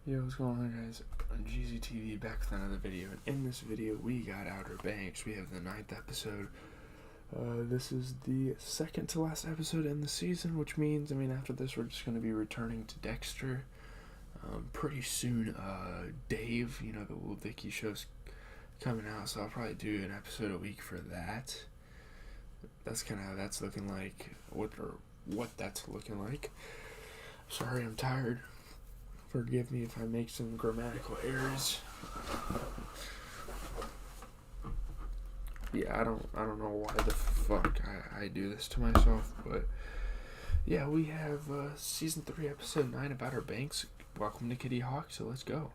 Yo, what's going on, guys? On GZTV, back with another video, and in this video we got Outer Banks. We have the 9th episode. This is the second to last episode in the season, which means, after this we're just going to be returning to Dexter. Pretty soon, Dave, the little Vicky show's coming out, so I'll probably do an episode a week for that. That's kind of how that's looking like, what that's looking like. Sorry, I'm tired. Forgive me if I make some grammatical errors. Yeah, I don't know why the fuck I do this to myself, but yeah, we have season 3, episode 9 of Outer Banks. Welcome to Kitty Hawk, so let's go.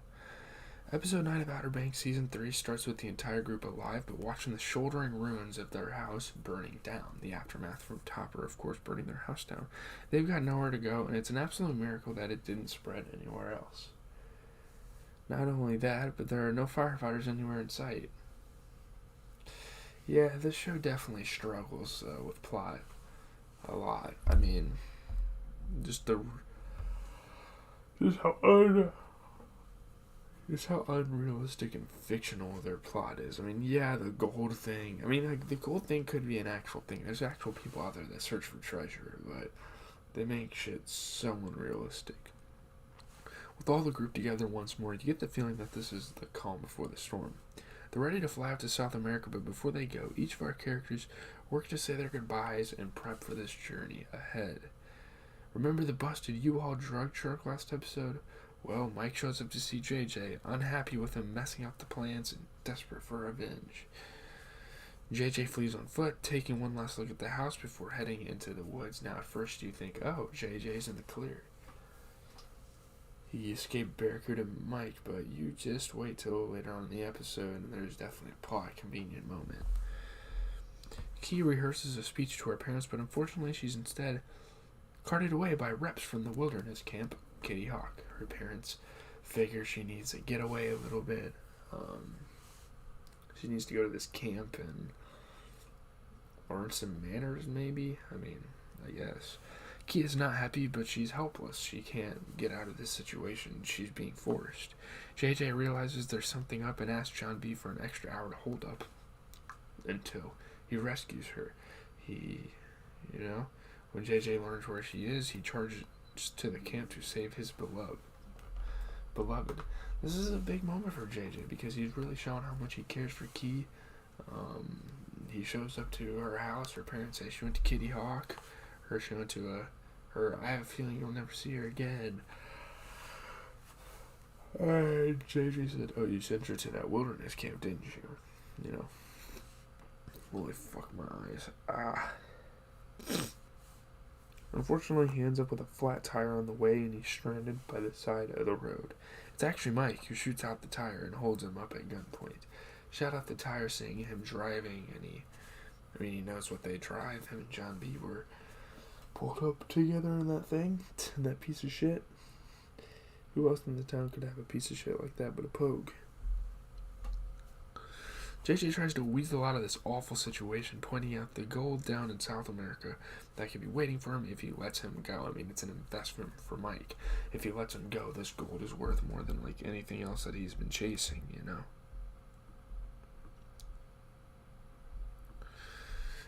Episode 9 of Outer Banks season 3 starts with the entire group alive, but watching the shouldering ruins of their house burning down. The aftermath from Topper, of course, burning their house down. They've got nowhere to go, and it's an absolute miracle that it didn't spread anywhere else. Not only that, but there are no firefighters anywhere in sight. Yeah, this show definitely struggles with plot a lot. Just how unrealistic and fictional their plot is. Yeah, the gold thing. The gold thing could be an actual thing. There's actual people out there that search for treasure, but they make shit so unrealistic. With all the group together once more, you get the feeling that this is the calm before the storm. They're ready to fly out to South America, but before they go, each of our characters work to say their goodbyes and prep for this journey ahead. Remember the busted U-Haul drug truck last episode? Well, Mike shows up to see JJ, unhappy with him messing up the plans and desperate for revenge. JJ flees on foot, taking one last look at the house before heading into the woods. Now, at first you think, oh, JJ's in the clear. He escaped Barracuda Mike, but you just wait till later on in the episode, and there's definitely a plot convenient moment. Key rehearses a speech to her parents, but unfortunately she's instead carted away by reps from the wilderness camp, Kitty Hawk. Her parents figure she needs to get away a little bit. She needs to go to this camp and learn some manners, maybe? I guess. Key is not happy, but she's helpless. She can't get out of this situation. She's being forced. JJ realizes there's something up and asks John B for an extra hour to hold up until he rescues her. When JJ learns where she is, he charges to the camp to save his beloved. This is a big moment for JJ because he's really shown how much he cares for Key. He shows up to her house. Her parents say she went to Kitty Hawk. She went to I have a feeling you'll never see her again. And JJ said, oh, you sent her to that wilderness camp, didn't you? Holy fuck my eyes. Unfortunately, he ends up with a flat tire on the way, and he's stranded by the side of the road. It's actually Mike who shoots out the tire and holds him up at gunpoint. Shot off the tire, seeing him driving, and he knows what they drive. Him and John B were pulled up together in that thing, that piece of shit. Who else in the town could have a piece of shit like that but a pogue? JJ tries to weasel out of this awful situation, pointing out the gold down in South America that could be waiting for him if he lets him go. It's an investment for Mike. If he lets him go, this gold is worth more than anything else that he's been chasing,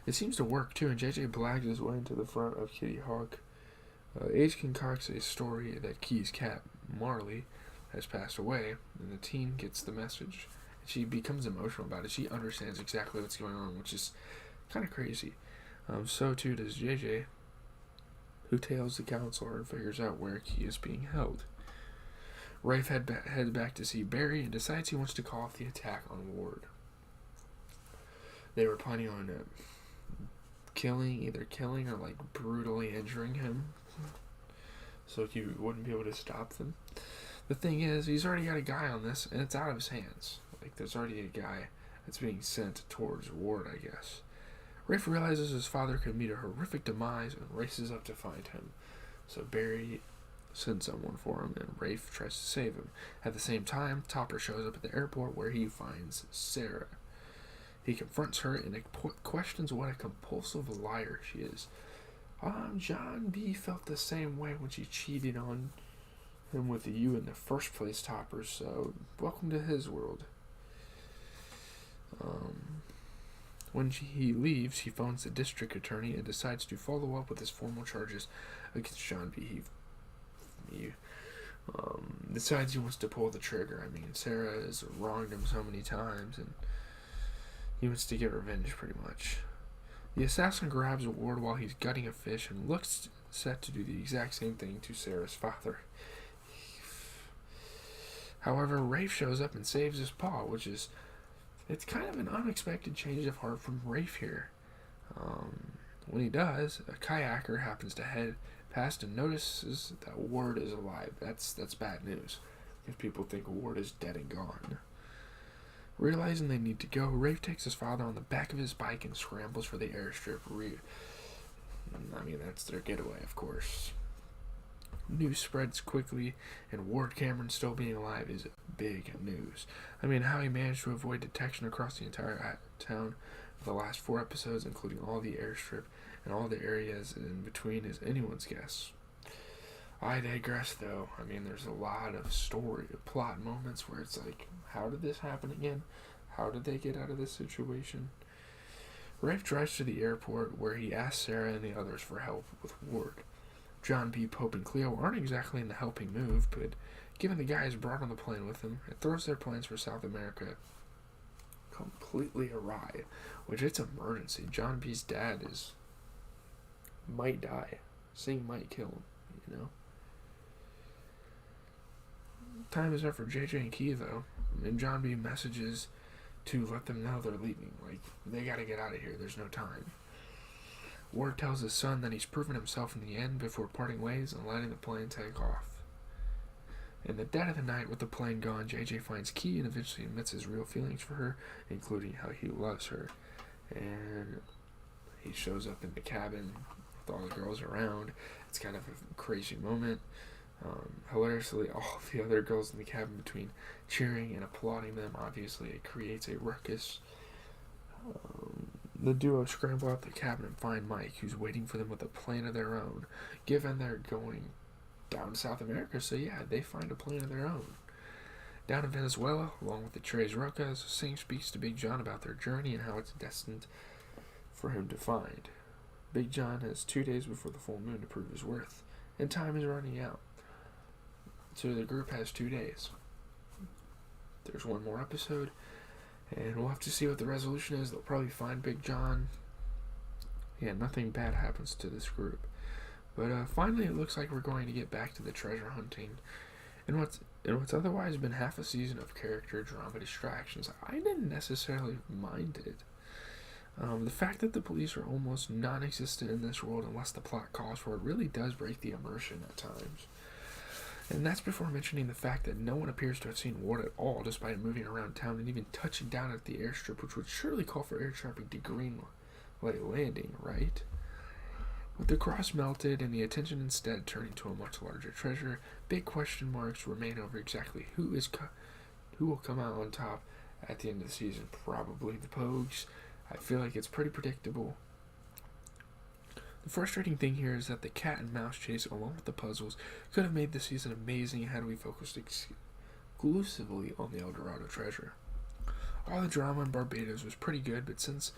It seems to work too, and JJ blags his way into the front of Kitty Hawk. Age concocts a story that Key's cat, Marley, has passed away, and the teen gets the message. She becomes emotional about it. She understands exactly what's going on, which is kind of crazy. So too does JJ, who tails the counselor and figures out where Key is being held. Rafe heads back to see Barry and decides he wants to call off the attack on Ward. They were planning on either killing or brutally injuring him, so he wouldn't be able to stop them. The thing is, he's already got a guy on this, and it's out of his hands. There's already a guy that's being sent towards Ward, I guess. Rafe realizes his father could meet a horrific demise and races up to find him. So Barry sends someone for him, and Rafe tries to save him. At the same time, Topper shows up at the airport where he finds Sarah. He confronts her and questions what a compulsive liar she is. John B felt the same way when she cheated on him with the U in the first place toppers, so welcome to his world. When he leaves, he phones the district attorney and decides to follow up with his formal charges against John B. He decides he wants to pull the trigger. I mean, Sarah has wronged him so many times, and he wants to get revenge, pretty much. The assassin grabs Ward while he's gutting a fish and looks set to do the exact same thing to Sarah's father. However, Rafe shows up and saves his paw, it's kind of an unexpected change of heart from Rafe here. When he does, a kayaker happens to head past and notices that Ward is alive. That's bad news, because people think Ward is dead and gone. Realizing they need to go, Rafe takes his father on the back of his bike and scrambles for the airstrip. That's their getaway, of course. News spreads quickly, and Ward Cameron still being alive is big news. How he managed to avoid detection across the entire town for the last 4 episodes, including all the airstrip and all the areas in between, is anyone's guess. I digress, though. There's a lot of plot moments where it's like, how did this happen again? How did they get out of this situation? Rafe drives to the airport, where he asks Sarah and the others for help with Ward. John B., Pope, and Cleo aren't exactly in the helping mood, but given the guys brought on the plane with them, it throws their plans for South America completely awry, which it's an emergency. John B.'s dad might die. Seeing might kill him, Time is up for JJ and Key, though, and John B. messages to let them know they're leaving. They gotta get out of here, there's no time. Ward tells his son that he's proven himself in the end before parting ways and letting the plane take off. In the dead of the night, with the plane gone, JJ finds Key and eventually admits his real feelings for her, including how he loves her. And he shows up in the cabin with all the girls around. It's kind of a crazy moment. Hilariously, all the other girls in the cabin, between cheering and applauding them, obviously it creates a ruckus. The duo scramble out the cabin and find Mike, who's waiting for them with a plane of their own, given they're going down to South America, so yeah, they find a plane of their own. Down in Venezuela, along with the Tres Rocas, Singh speaks to Big John about their journey and how it's destined for him to find. Big John has 2 days before the full moon to prove his worth, and time is running out. So the group has 2 days. There's one more episode, and we'll have to see what the resolution is. They'll probably find Big John. Yeah, nothing bad happens to this group. But finally, it looks like we're going to get back to the treasure hunting. And what's otherwise been half a season of character drama distractions, I didn't necessarily mind it. The fact that the police are almost non-existent in this world unless the plot calls for it really does break the immersion at times. And that's before mentioning the fact that no one appears to have seen Ward at all, despite moving around town and even touching down at the airstrip, which would surely call for air traffic to Greenway Landing, right? With the cross melted and the attention instead turning to a much larger treasure, big question marks remain over exactly who will come out on top at the end of the season. Probably the Pogues. I feel like it's pretty predictable. The frustrating thing here is that the cat and mouse chase, along with the puzzles, could have made the season amazing had we focused exclusively on the El Dorado treasure. All the drama in Barbados was pretty good, but since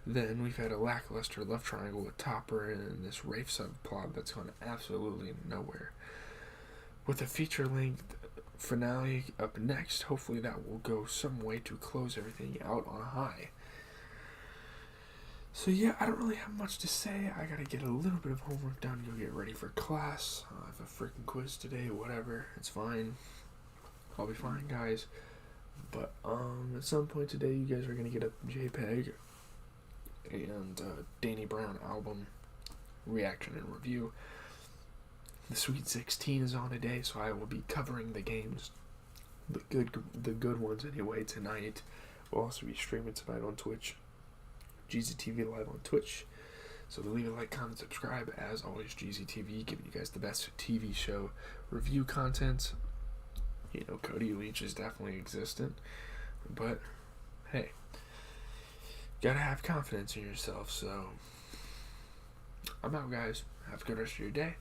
then we've had a lackluster love triangle with Topper and this Rafe subplot that's gone absolutely nowhere. With a feature-length finale up next, hopefully that will go some way to close everything out on a high. So yeah, I don't really have much to say. I gotta get a little bit of homework done to go get ready for class. I have a freaking quiz today, whatever. It's fine. I'll be fine, guys. But at some point today, you guys are gonna get a JPEG and Danny Brown album reaction and review. The Sweet 16 is on today, so I will be covering the games, the good ones anyway, tonight. We'll also be streaming tonight on Twitch. GZTV Live on Twitch. So leave a like, comment, subscribe. As always, GZTV, giving you guys the best TV show review content. Cody Leach is definitely existent. But, hey, gotta have confidence in yourself. So, I'm out, guys. Have a good rest of your day.